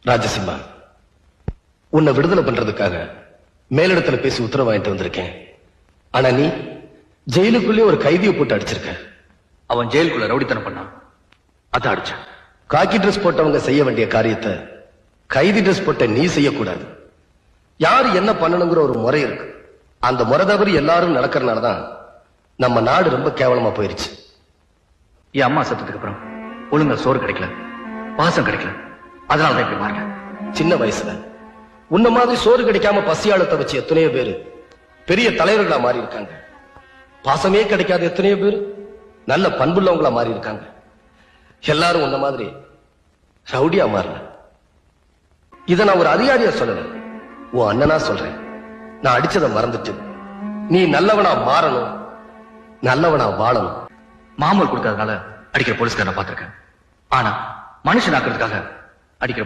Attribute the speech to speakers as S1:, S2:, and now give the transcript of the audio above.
S1: ராஜசிம்மா, உன்னை விடுதலை பண்றதுக்காக மேலிடத்துல பேசி உத்தரவு வாங்கிட்டு வந்திருக்கேன். ஆனா நீ ஜெயிலுக்குள்ளே ஒரு கைதியை போட்டு அடிச்சிருக்க.
S2: அவன் ஜெயிலுக்குள்ள ரவுடித்தனம் பண்ணான், அதான் அடிச்சான்.
S1: காக்கி ட்ரெஸ் போட்டவங்க செய்ய வேண்டிய காரியத்தை கைதி ட்ரெஸ் போட்ட நீ செய்யக்கூடாது. யாரு என்ன பண்ணணுங்கிற ஒரு முறை இருக்கு. அந்த முறை தவறி எல்லாரும் நடக்கிறதுனாலதான் நம்ம நாடு ரொம்ப கேவலமா போயிருச்சு.
S2: என் அம்மா சத்தத்துக்கு அப்புறம் ஒழுங்கா சோறு கிடைக்கல, பாசம் கிடைக்கல, அதனாலதான் இப்படி மாறல.
S1: சின்ன வயசுல உன்ன மாதிரி சோறு கிடைக்காம பசியாளத்தை வச்சு எத்தனையோ பேரு பெரிய தலைவர்களா மாறி இருக்காங்க. பாசமே கிடைக்காத எத்தனையோ பேரு நல்ல பண்புள்ளவங்களா மாறி இருக்காங்க. எல்லாரும் உன்ன மாதிரி ரவுடியா மாறல. இத நான் ஒரு அதிகாரியா சொல்லல, உன் அண்ணனா சொல்றேன். நான் அடிச்சதை மறந்துட்டு நீ நல்லவனா மாறணும், நல்லவனா வாழணும்.
S2: மாமூல் கொடுக்காதனால அடிக்கிற போலீஸ்காரனை பார்த்திருக்கேன். ஆனா மனுஷன் ஆக்குறதுக்காக அடிக்கிற